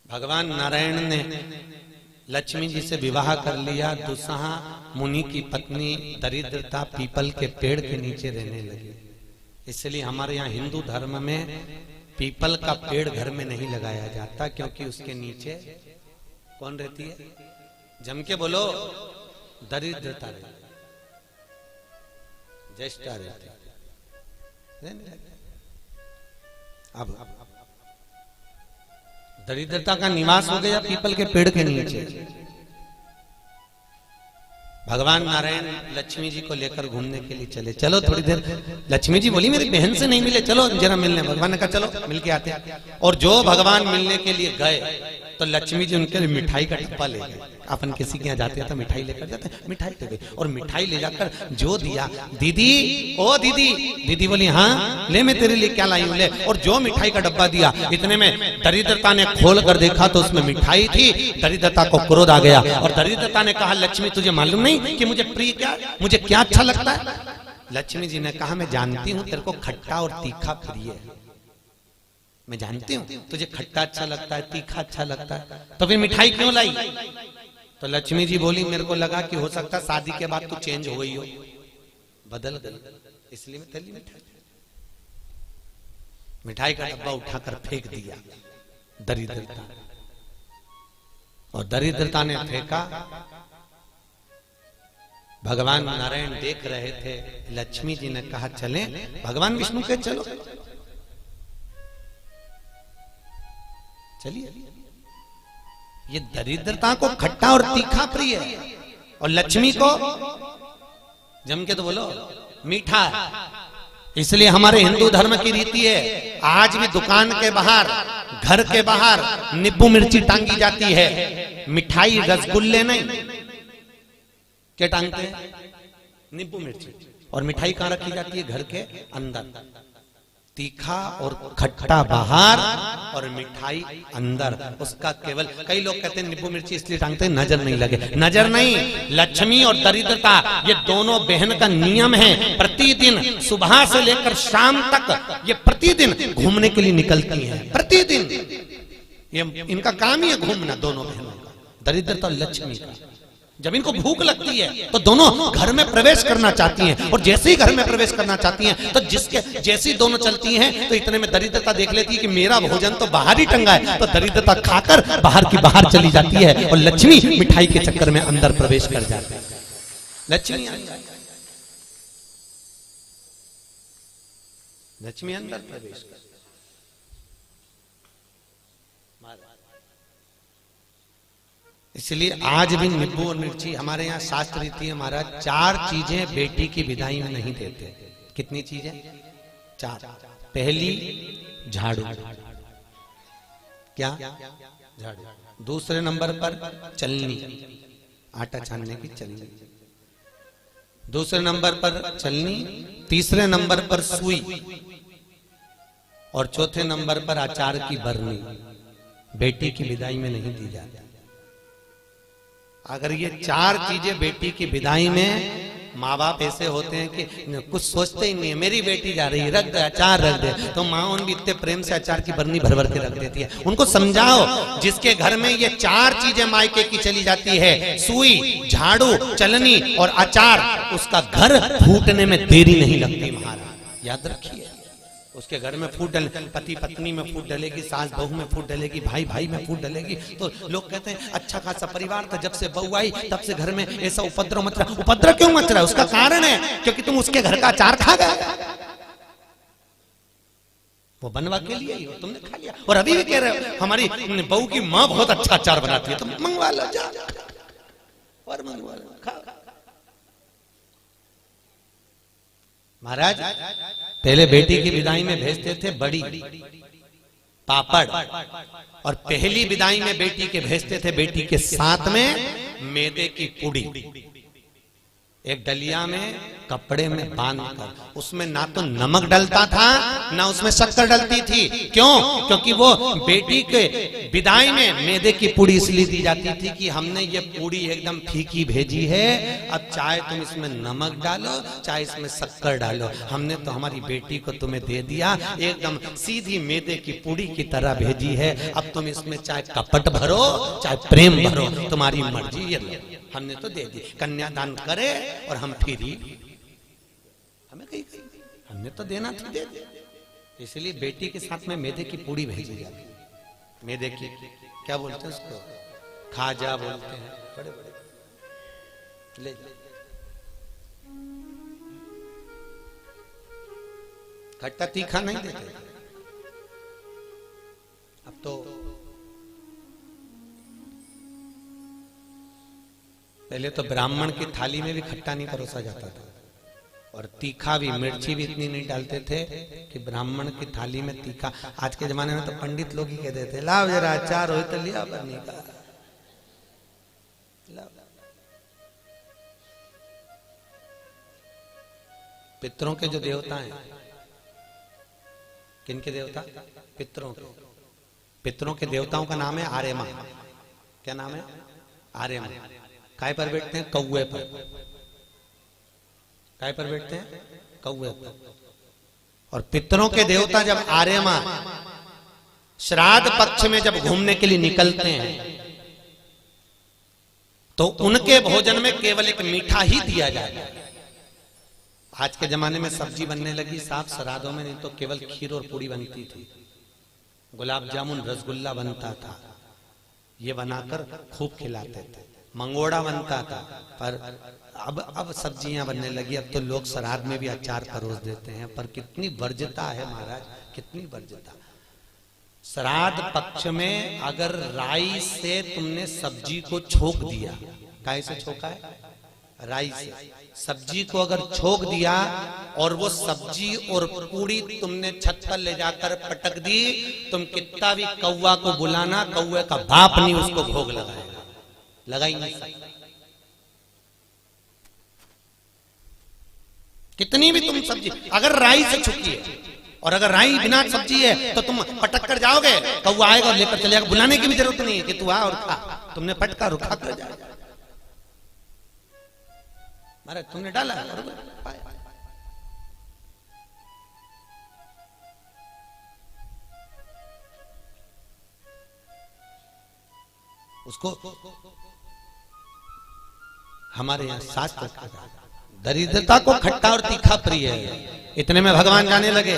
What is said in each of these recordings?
भगवान नारायण ने लक्ष्मी जी से विवाह कर लिया। दुसहा मुनि की पत्नी दरिद्रता पीपल के पेड़ के नीचे रहने लगी। इसलिए हमारे यहाँ हिंदू धर्म में पीपल का पेड़ घर में नहीं लगाया जाता, क्योंकि उसके नीचे कौन रहती है? जम के बोलो, दरिद्रता रहती, ज्येष्ठा रहती। अब दरिद्रता का निवास हो गया पीपल के पेड़ के नीचे। भगवान नारायण लक्ष्मी जी को लेकर घूमने के लिए चले। चलो थोड़ी देर। लक्ष्मी जी बोली मेरी बहन से नहीं मिले, चलो जरा मिलने। भगवान ने कहा चलो मिल के आते हैं। और जो भगवान मिलने के लिए गए तो लक्ष्मी जी उनके लिए मिठाई का डब्बा ले गए। अपन किसी के यहाँ जाते हैं तो मिठाई लेकर जाते हैं, मिठाई ले गए। और मिठाई ले जाकर जो दिया, दीदी ओ दीदी, दीदी बोली हाँ ले मैं तेरे लिए क्या लाई हूं ले। और जो मिठाई का डब्बा दिया, इतने में दरिद्रता ने खोल कर देखा तो उसमें मिठाई थी। दरिद्रता को क्रोध आ गया और दरिद्रता ने कहा लक्ष्मी तुझे मालूम नहीं कि मुझे प्रिय क्या, मुझे क्या अच्छा लगता है? लक्ष्मी जी ने कहा मैं जानती हूँ तेरे को खट्टा और तीखा प्रिय है, मैं जानती हूँ तुझे खट्टा अच्छा लगता है, तीखा अच्छा लगता है, तो फिर मिठाई क्यों लाई? तो लक्ष्मी जी बोली मेरे को लगा कि हो सकता शादी के बाद तू चेंज हो ही हो, बदल गई, इसलिए मैं तेरी मिठाई। मिठाई का डब्बा उठाकर फेंक दिया दरिद्रता। और दरिद्रता ने फेंका। भगवान नारायण देख रहे थे। लक्ष्मी जी ने कहा चले। भगवान विष्णु के चलो चलिए। ये दरिद्रता को खट्टा और तीखा प्रिय है और लक्ष्मी को जम के तो बोलो मीठा है। इसलिए हमारे हिंदू धर्म की रीति है, आज भी दुकान के बाहर, घर के बाहर नींबू मिर्ची टांगी जाती है। मिठाई रसगुल्ले नहीं, क्या टांगते हैं? नींबू मिर्ची। और मिठाई कहां रखी जाती है? घर के अंदर। तीखा और खट्टा बाहर और मिठाई अंदर। उसका केवल, कई लोग कहते हैं नींबू मिर्ची इसलिए टांगते हैं नजर नहीं लगे। नजर नहीं, लक्ष्मी और दरिद्रता ये दोनों बहन का नियम है। प्रतिदिन सुबह से लेकर शाम तक ये प्रतिदिन घूमने के लिए निकलती हैं। प्रतिदिन ये इनका काम ही है घूमना, दोनों बहनों का, दरिद्रता और लक्ष्मी का। जब इनको भूख लगती है तो दोनों घर में प्रवेश करना चाहती हैं। और जैसे ही घर में प्रवेश करना चाहती हैं तो जिसके जैसी दोनों चलती हैं तो इतने में दरिद्रता देख लेती है कि मेरा भोजन तो बाहर ही टंगा है, तो दरिद्रता खाकर बाहर की बाहर चली जाती है और लक्ष्मी मिठाई के चक्कर में अंदर प्रवेश कर जाती है। लक्ष्मी अंदर प्रवेश कर। इसलिए आज भी नींबू और मिर्ची हमारे यहाँ शास्त्र रीति है महाराज, 4 चीजें बेटी की विदाई में नहीं देते। कितनी चीजें? 4। पहली झाड़ू, क्या? झाड़ू। दूसरे नंबर पर चलनी, आटा छानने की चलनी। दूसरे नंबर पर चलनी, तीसरे नंबर पर सुई और चौथे नंबर पर अचार की बरनी। बेटी की विदाई में नहीं दी जाती। अगर ये 4 चीजें बेटी की विदाई में, माँ बाप ऐसे होते हैं कि कुछ सोचते ही नहीं है, मेरी बेटी जा रही है रख दे, अचार रख दे, तो माँ उन इतने प्रेम से अचार की बरनी भर भर के रख देती है। उनको समझाओ जिसके घर में ये 4 चीजें मायके की चली जाती है, सुई, झाड़ू, चलनी और अचार, उसका घर फूटने में देरी नहीं लगती महाराज, याद रखिए। उसके घर में फूट डले, पति पत्नी में फूट डलेगी, सास बहू में फूट डलेगी, भाई भाई में फूट डलेगी। तो लोग कहते हैं अच्छा खासा परिवार था, जब से बहू आई तब से घर में ऐसा उपद्रव मच रहा। उपद्रव क्यों मच रहा है? उसका कारण है क्योंकि तुम उसके घर का अचार खा गए। वो बनवा के लिए ही हो, तुमने खा लिया। और अभी भी कह रहे हो हमारी बहू की माँ बहुत अच्छा अचार बनाती है, तुम मंगवा लो, जा और मंगवा लो, खा। महाराज पहले बेटी की विदाई में भेजते थे बड़ी, पापड़, और पहली विदाई में बेटी के भेजते थे बेटी के साथ में मैदे की पूड़ी। एक डलिया में कपड़े में बांधकर, उसमें ना तो नमक डलता था ना उसमें शक्कर डलती थी। क्यों? क्योंकि वो बेटी के विदाई में मैदे की पूड़ी इसलिए दी जाती थी कि हमने ये पूड़ी एकदम फीकी भेजी है, अब चाहे तुम इसमें नमक डालो चाहे इसमें शक्कर डालो, हमने तो हमारी बेटी को तुम्हें दे दिया, एकदम सीधी मैदे की पूड़ी की तरह भेजी है, अब तुम इसमें चाहे कपट भरो चाहे प्रेम भरो, तुम्हारी मर्जी, ये हमने तो दे दी। कन्यादान करे और हम फिरी, हमें कहीं हमने तो देना था, दे दे। इसलिए बेटी के साथ में मैदे की पूड़ी भेजी जाती है। मैदे की क्या बोलते हैं उसको, खाजा बोलते हैं, बड़े बड़े ले खट्टा तीखा नहीं देते। अब तो पहले तो ब्राह्मण की थाली में भी खट्टा नहीं परोसा जाता था, और तीखा भी, मिर्ची भी इतनी नहीं डालते थे कि ब्राह्मण की थाली में तीखा। आज के जमाने में तो पंडित लोग ही कहते थे लाओ जरा अचार हो तो लिया बनी का। पितरों के जो देवता हैं, किनके देवता? पितरों के। पितरों के देवताओं का नाम है आर्यमा। क्या नाम है? आर्यमा। काय पर बैठते हैं? कौवे पर। काय पर बैठते हैं? कौवे पर। और पितरों के देवता जब आर्यमा श्राद्ध पक्ष में जब घूमने के लिए निकलते हैं तो उनके भोजन में केवल एक मीठा ही दिया जाता है। आज के जमाने में सब्जी बनने लगी साफ श्राद्धों में, नहीं तो केवल खीर और पूड़ी बनती थी, गुलाब जामुन रसगुल्ला बनता था, ये बनाकर खूब खिलाते थे, मंगोड़ा बनता था। पर अब सब्जियां बनने लगी, अब तो लोग श्राद्ध में भी अचार परोस देते हैं। पर कितनी वर्ज्यता है महाराज, कितनी वर्ज्यता। श्राद्ध पक्ष में अगर राई से तुमने सब्जी को छोक दिया, काय से छोका है? राई से। सब्जी को अगर छोक दिया और वो सब्जी और पूड़ी तुमने छत पर ले जाकर पटक दी, तुम कितना भी कौवा को बुलाना, कौवे का बाप नहीं उसको भोग लगाएगा, लगा ही नहीं सकता। कितनी भी तुम सब्जी अगर राई से छुकी है, और अगर राई बिना सब्जी है तो तुम पटक कर जाओगे, कौवा आएगा और लेकर चले जाएगा, बुलाने की भी जरूरत नहीं है कि तू आ और खा, तुमने पटका रुखा कर जाएगा। महाराज तुमने डाला और पाया। उसको हमारे यहाँ शास्त्र दरिद्रता को खट्टा और तीखा प्रिय है। इतने में भगवान जाने लगे।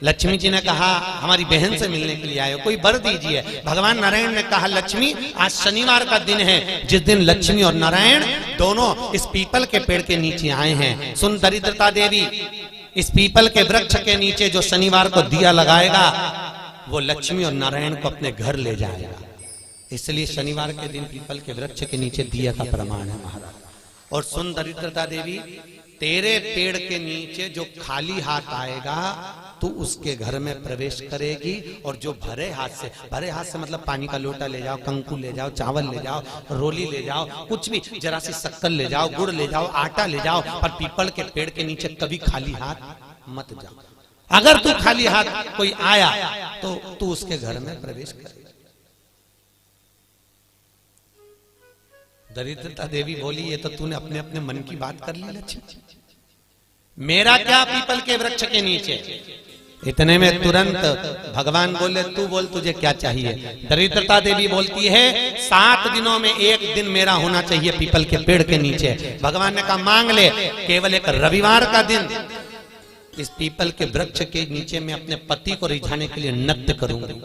लक्ष्मी जी ने कहा हमारी बहन से मिलने के लिए आए हो, कोई वर दीजिए। भगवान नारायण ने कहा लक्ष्मी आज शनिवार का दिन है, जिस दिन लक्ष्मी और नारायण दोनों इस पीपल के पेड़ के नीचे आए हैं। सुन दरिद्रता देवी, इस पीपल के वृक्ष के नीचे जो शनिवार को दिया लगाएगा वो लक्ष्मी और नारायण को अपने घर ले जाएगा। इसलिए शनिवार के दिन पीपल के वृक्ष के नीचे दिया का प्रमाण है महाराज। और सुन दरिद्रता देवी, तेरे पेड़ के नीचे जो खाली हाथ आएगा तू उसके घर में प्रवेश करेगी, और जो भरे हाथ से मतलब पानी का लोटा ले जाओ, कंकु ले जाओ, चावल ले जाओ, रोली ले जाओ, कुछ भी, जरा सी शक्कर ले जाओ, गुड़ ले जाओ, आटा ले जाओ, पर पीपल के पेड़ के नीचे कभी खाली हाथ मत जाओ। अगर तू खाली हाथ कोई आया तो तू उसके घर में प्रवेश करे। दरिद्रता देवी बोली ये तो तूने अपने अपने मन की बात कर ली लक्ष्मी, मेरा क्या पीपल के वृक्ष के नीचे। इतने में तुरंत भगवान बोले तू बोल तुझे क्या चाहिए। दरिद्रता देवी बोलती है 7 दिनों में एक दिन मेरा होना चाहिए पीपल के पेड़ के नीचे। भगवान ने कहा मांग ले, केवल एक रविवार का दिन इस पीपल के वृक्ष के नीचे मैं अपने पति को रिझाने के लिए नृत्य करूंगी,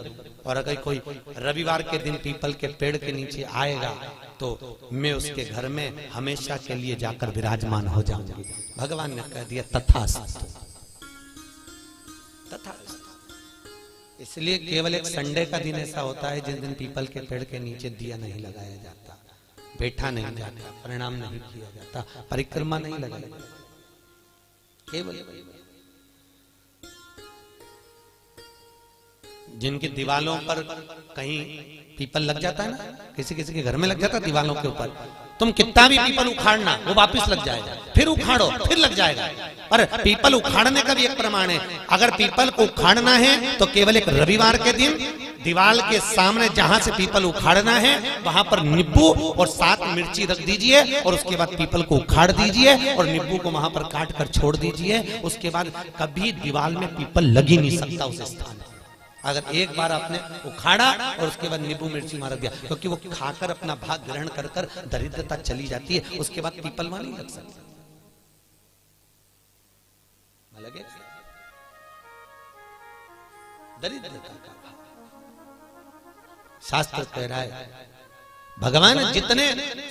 और अगर कोई रविवार के दिन पीपल के पेड़ के नीचे आएगा तो मैं उसके घर में हमेशा के लिए जाकर विराजमान हो जाऊंगी। भगवान ने कह दिया तथास्तु, तथास्तु। इसलिए केवल एक संडे का दिन ऐसा होता है जिस दिन पीपल के पेड़ के नीचे दिया नहीं लगाया जाता, बैठा नहीं जाता, प्रणाम नहीं किया जाता, परिक्रमा नहीं लगाई जाती। केवल जिनकी दीवालों पर कहीं पीपल लग जाता है ना, किसी किसी के घर में लग जाता है दीवालों के ऊपर, तुम कितना भी पीपल उखाड़ना वो वापस लग जाएगा, फिर उखाड़ो फिर लग जाएगा। पर पीपल उखाड़ने का भी एक प्रमाण है। अगर पीपल को उखाड़ना है तो केवल एक रविवार के दिन दीवार के सामने जहां से पीपल उखाड़ना है वहां पर नींबू और 7 मिर्ची रख दीजिए और उसके बाद पीपल को उखाड़ दीजिए और नींबू को वहां पर काट कर छोड़ दीजिए। उसके बाद कभी दीवार में पीपल लग ही नहीं सकता उस स्थान में। अगर एक बार आपने उखाड़ा और उसके बाद नींबू मिर्ची मार दिया, क्योंकि वो खाकर अपना भाग ग्रहण कर कर दरिद्रता चली जाती है, उसके बाद पीपल वहां नहीं लग सकता। लगे दरिद्रता का शास्त्र कह रहा है भगवान जितने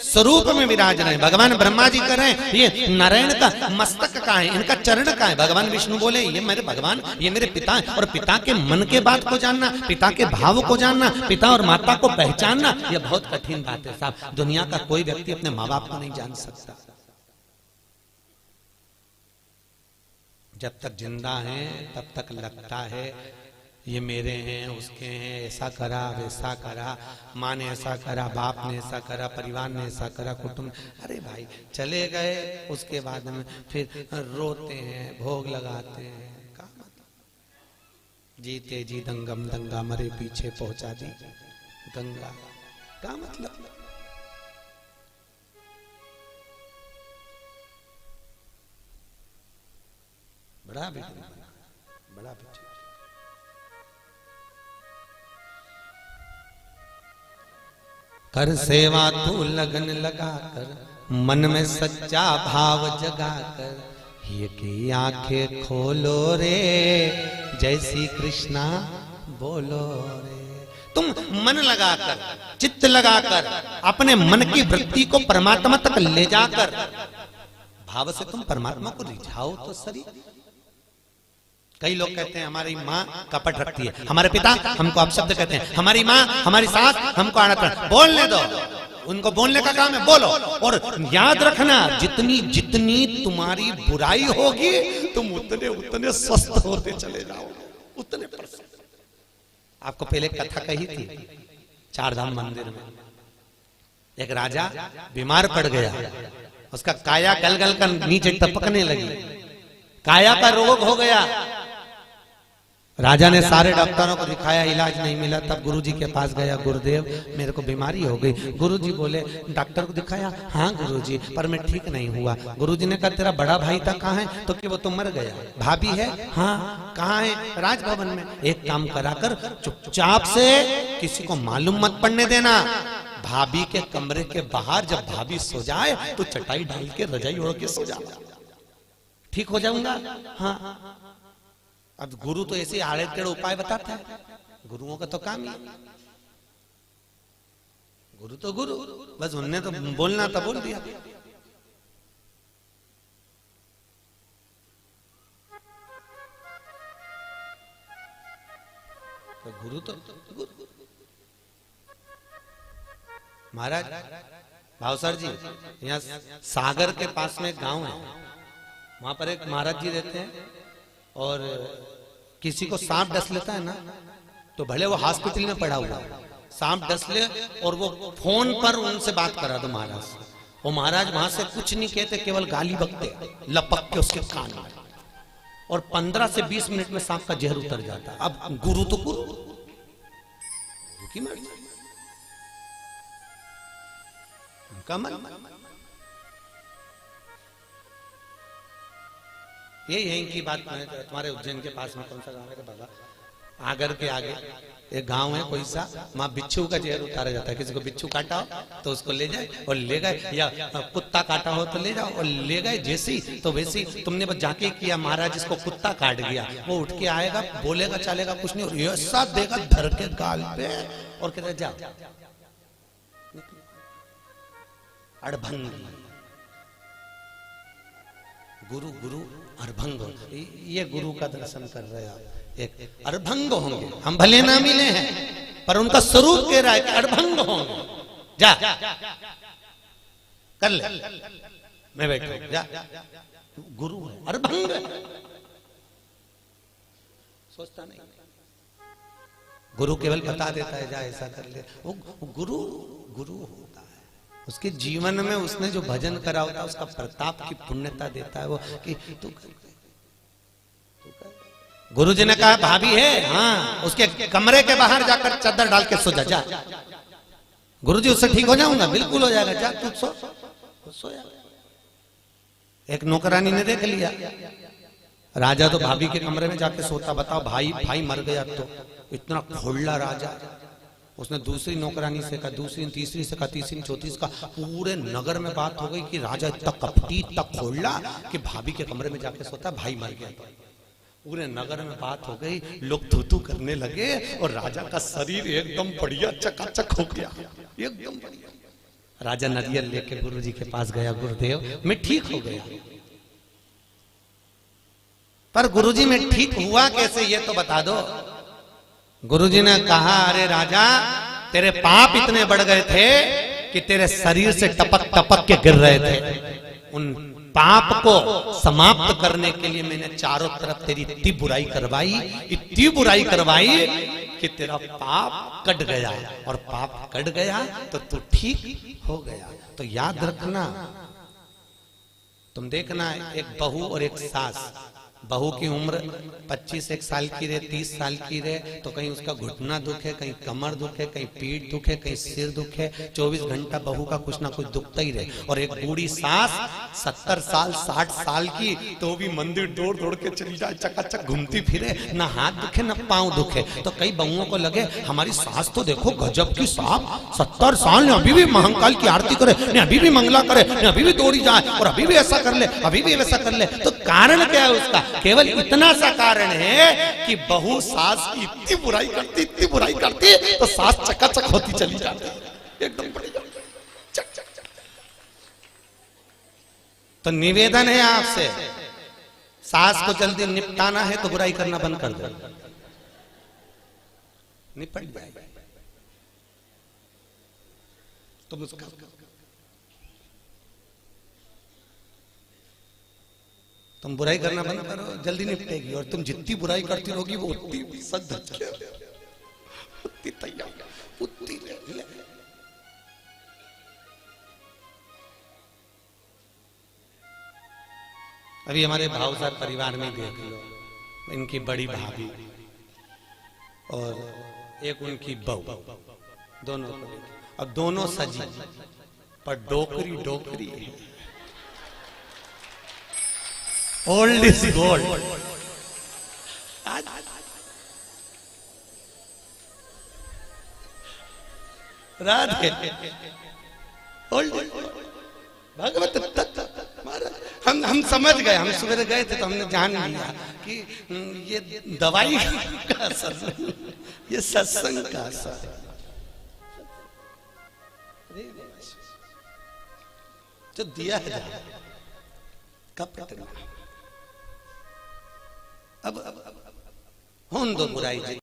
स्वरूप में विराज रहे हैं। भगवान ब्रह्मा जी कह रहे हैं ये नारायण का मस्तक का है, इनका चरण का है। भगवान विष्णु बोले ये मेरे भगवान, ये मेरे पिता है। और पिता के मन के बात को जानना, पिता के भाव को जानना, पिता और माता को पहचानना, ये बहुत कठिन बात है साहब। दुनिया का कोई व्यक्ति अपने माँ बाप को नहीं जान सकता। जब तक जिंदा है तब तक लगता है ये मेरे हैं, उसके हैं, ऐसा करा वैसा करा, माँ ने ऐसा करा, बाप ने ऐसा करा, परिवार ने ऐसा करा, कुटुंब। अरे भाई चले गए, उसके बाद में फिर रोते हैं, भोग लगाते हैं। क्या मतलब जीते जी दंगम दंगा, मरे पीछे पहुंचा दी गंगा। क्या मतलब? बड़ा बड़ा कर सेवा तू लगन लगा कर, मन में सच्चा भाव जगा कर, ये की आंखें खोलो रे, जय श्री कृष्णा बोलो रे। तुम मन लगाकर, चित्त लगाकर, अपने मन की वृत्ति को परमात्मा तक ले जाकर भाव से तुम परमात्मा को रिझाओ तो सही। कई लोग कहते हैं हमारी माँ कपट रखती है, हमारे पिता हमको अपशब्द कहते हैं, हमारी माँ हमारी सास हमको आड़त। बोलने दो, उनको बोलने का काम है, बोलो। और याद रखना जितनी जितनी तुम्हारी बुराई होगी तुम उतने उतने स्वस्थ होते चले जाओगे, उतने परसेंट। आपको पहले कथा कही थी 4 धाम मंदिर में, एक राजा बीमार पड़ गया, उसका काया गल गल कर नीचे टपकने लगी, काया का रोग हो गया। राजा ने सारे डॉक्टरों को दिखाया, इलाज नहीं मिला। तब गुरुजी के पास गया, गुरुदेव मेरे को बीमारी हो गई। गुरुजी बोले डॉक्टर को दिखाया, हाँ गुरुजी पर मैं ठीक नहीं हुआ। गुरुजी ने कहा तेरा बड़ा भाई था कहाँ है? तो कि वो तो मर गया। भाभी है? हाँ। कहाँ है? राजभवन में। एक काम करा कर, चुपचाप से किसी को मालूम मत पड़ने देना, भाभी के कमरे के बाहर जब भाभी सो जाए तो चटाई डाल के रजाई ओढ़ के सो जा, ठीक हो जाऊंगा। हाँ। अब गुरु तो ऐसे आड़े टेढ़े उपाय बताता है, गुरुओं का तो काम ही। गुरु तो गुरु, बस उनने तो बोलना था बोल दिया। तो गुरु तो गुरु। महाराज भावसर जी, यहाँ सागर के पास में एक गांव है, वहां पर एक महाराज जी रहते हैं। और किसी को सांप डस लेता है ना, तो भले वो हॉस्पिटल में पड़ा हुआ, सांप डस ले और वो फोन पर उनसे बात करा दो महाराज से, वो महाराज वहां से कुछ नहीं कहते, केवल गाली बकते, लपक के उसके कान में, और 15 से 20 मिनट में सांप का जहर उतर जाता। अब गुरु तो गुरु की मर्जी, उनका मन। ये यहीं की बात है। तुम्हारे उज्जैन के पास में कौन सा गांव है बाबा? आगर के आगे एक गांव है कोई सा, वहां बिच्छू का जहर उतारा जाता है। किसी को बिच्छू काटा हो तो उसको ले जाए और ले गए, या कुत्ता काटा हो तो ले जाओ और ले गए। जैसे ही तो वैसे ही तुमने बस जाके किया, महाराज इसको कुत्ता काट गया, वो उठ के आएगा, बोलेगा चलेगा कुछ नहीं, और ऐसा देगा धर के गाल पे और कहते जा अड़भंगी। गुरु गुरु अड़भंग, ये गुरु का दर्शन कर रहे हैं। एक अड़भंग होंगे, हम भले ना मिले हैं पर उनका स्वरूप कह रहा है कि अड़भंग होंगे। जा कर ले, मैं बैठा जा, गुरु है अड़भंग, सोचता नहीं। गुरु केवल बता देता है जा ऐसा कर ले, वो गुरु गुरु होता है, उसके जीवन में उसने जो भजन करा होता है उसका प्रताप की पुण्यता देता है वो कि तू गुरु जी ने कहा भाभी है, हाँ उसके कमरे के बाहर जाकर चादर डाल के सो जा। गुरु जी उससे ठीक हो जाऊंगा, बिल्कुल हो जाएगा, जा तू सो जा। एक नौकरानी ने देख लिया, राजा तो भाभी के कमरे में जाके सोता, बताओ भाई मर गया तो इतना खोला राजा। उसने दूसरी नौकरानी से कहा, दूसरी तीसरी से कहा, तीसरी चौथी से कहा, पूरे नगर में बात हो गई कि राजा इतना कपटी इतना खोला कि भाभी के कमरे में जाके सोता, भाई मर गया। पूरे नगर में बात हो गई, लोग थू करने लगे और राजा का शरीर एकदम बढ़िया चकाचक हो गया, एकदम बढ़िया। राजा नारियल लेके गुरु जी के पास गया, गुरुदेव मैं ठीक हो गया। पर गुरुजी में ठीक हुआ कैसे ये तो बता दो। गुरुजी ने कहा, अरे राजा तेरे पाप इतने बढ़ गए थे कि तेरे शरीर से टपक टपक के गिर रहे थे। उन पाप को समाप्त करने के लिए मैंने चारों तरफ तेरी इतनी बुराई करवाई कि तेरा पाप कट गया, और पाप कट गया तो तू ठीक हो गया। तो याद रखना, तुम देखना एक बहू और एक सास, बहू की उम्र 25 साल की रहे, 30 साल की रहे, तो कहीं उसका घुटना दुखे, कहीं कमर दुखे, कहीं पीठ दुखे, कहीं सिर दुखे, 24 घंटा बहू का कुछ ना कुछ दुखता ही रहे। और एक बूढ़ी सास 70 साल 60 साल की, तो भी मंदिर दौड़ के चली जाए, चकाचक घूमती फिरे, ना हाथ दुखे ना पांव दुखे। तो कई बहुओं को लगे हमारी सास तो देखो गजब की साहब, 70 साल ने अभी भी महाकाल की आरती करे, ने अभी भी मंगला करे, ने अभी भी दौड़ी जाए, और अभी भी ऐसा कर ले, अभी भी वैसा कर ले। तो कारण क्या है उसका? केवल इतना सा कारण है कि बहू सास की इतनी बुराई करती तो सास चकाचक होती चली जाती, एकदम बढ़िया चक चक चक। तो निवेदन है आपसे, सास को जल्दी निपटाना है तो बुराई करना बंद कर दो, निपट जाएगा। तुम उसका तुम बुराई करना बंद करो, जल्दी निपटेगी। और तुम जितनी बुराई करती रहोगी वो उतनी सद उतनी तैयार उतनी। अभी हमारे भाव साहब परिवार में देख लो, इनकी बड़ी भाभी और एक उनकी बहू, दोनों, अब दोनों सजी पर डोकरी है। Old is gold. राधे ओल्ड भगवत तत्व महाराज। हम समझ गए, हम सवेरे गए थे तो हमने जान लिया कि ये दवाई का असर, ये सत्संग का असर। जो दिया है कब अब होन दो बुराई।